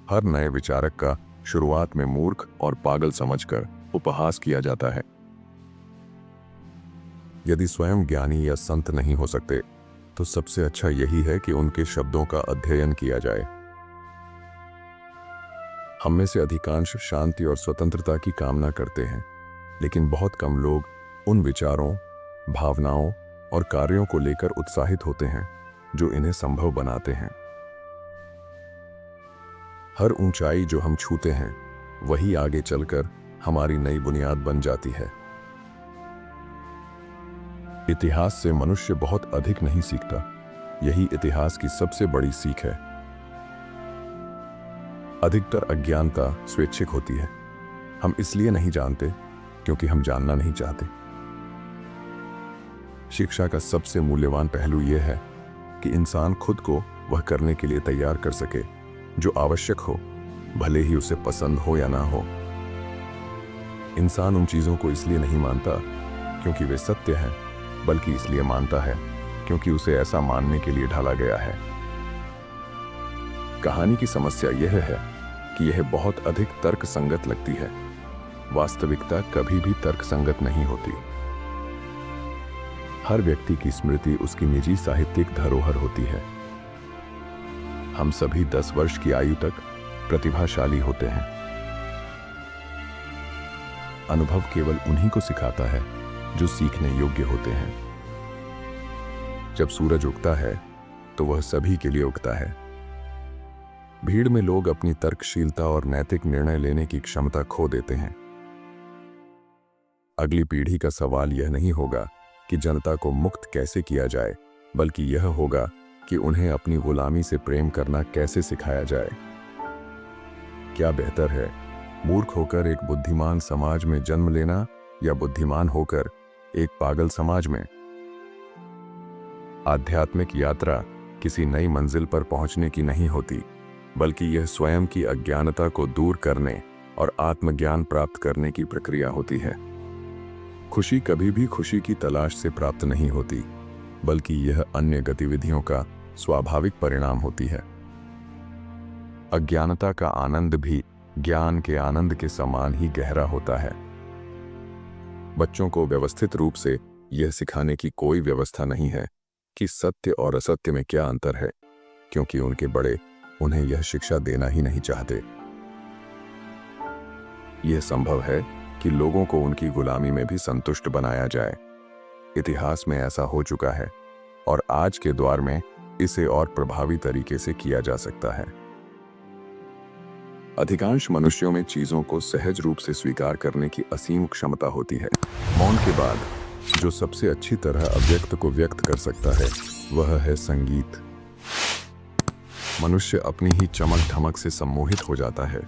हर नए विचारक का शुरुआत में मूर्ख और पागल समझकर उपहास किया जाता है। यदि स्वयं ज्ञानी या संत नहीं हो सकते तो सबसे अच्छा यही है कि उनके शब्दों का अध्ययन किया जाए। हम में से अधिकांश शांति और स्वतंत्रता की कामना करते हैं, लेकिन बहुत कम लोग उन विचारों, भावनाओं और कार्यों को लेकर उत्साहित होते हैं जो इन्हें संभव बनाते हैं। हर ऊंचाई जो हम छूते हैं वही आगे चलकर हमारी नई बुनियाद बन जाती है। इतिहास से मनुष्य बहुत अधिक नहीं सीखता, यही इतिहास की सबसे बड़ी सीख है। अधिकतर अज्ञानता स्वैच्छिक होती है। हम इसलिए नहीं जानते क्योंकि हम जानना नहीं चाहते। शिक्षा का सबसे मूल्यवान पहलू यह है कि इंसान खुद को वह करने के लिए तैयार कर सके जो आवश्यक हो, भले ही उसे पसंद हो या ना हो। इंसान उन चीजों को इसलिए नहीं मानता क्योंकि वे सत्य हैं, बल्कि इसलिए मानता है क्योंकि उसे ऐसा मानने के लिए ढाला गया है। कहानी की समस्या यह है कि यह बहुत अधिक तर्कसंगत लगती है। वास्तविकता कभी भी तर्कसंगत नहीं होती। हर व्यक्ति की स्मृति उसकी निजी साहित्यिक धरोहर होती है। हम सभी 10 वर्ष की आयु तक प्रतिभाशाली होते हैं। अनुभव केवल उन्हीं को सिखाता है जो सीखने योग्य होते हैं। जब सूरज उगता है तो वह सभी के लिए उगता है। भीड़ में लोग अपनी तर्कशीलता और नैतिक निर्णय लेने की क्षमता खो देते हैं। अगली पीढ़ी का सवाल यह नहीं होगा कि जनता को मुक्त कैसे किया जाए, बल्कि यह होगा कि उन्हें अपनी गुलामी से प्रेम करना कैसे सिखाया जाए। क्या बेहतर है, मूर्ख होकर एक बुद्धिमान समाज में जन्म लेना या बुद्धिमान होकर एक पागल समाज में? आध्यात्मिक यात्रा किसी नई मंजिल पर पहुंचने की नहीं होती, बल्कि यह स्वयं की अज्ञानता को दूर करने और आत्मज्ञान प्राप्त करने की प्रक्रिया होती है। खुशी कभी भी खुशी की तलाश से प्राप्त नहीं होती, बल्कि यह अन्य गतिविधियों का स्वाभाविक परिणाम होती है। अज्ञानता का आनंद भी ज्ञान के आनंद के समान ही गहरा होता है। बच्चों को व्यवस्थित रूप से यह सिखाने की कोई व्यवस्था नहीं है कि सत्य और असत्य में क्या अंतर है, क्योंकि उनके बड़े उन्हें यह शिक्षा देना ही नहीं चाहते। यह संभव है कि लोगों को उनकी गुलामी में भी संतुष्ट बनाया जाए। इतिहास में ऐसा हो चुका है और आज के दौर में इसे और प्रभावी तरीके से किया जा सकता है। अधिकांश मनुष्यों में चीजों को सहज रूप से स्वीकार करने की असीम क्षमता होती है। मौन के बाद जो सबसे अच्छी तरह अव्यक्त को व्यक्त कर सकता है वह है संगीत। मनुष्य अपनी ही चमक धमक से सम्मोहित हो जाता है।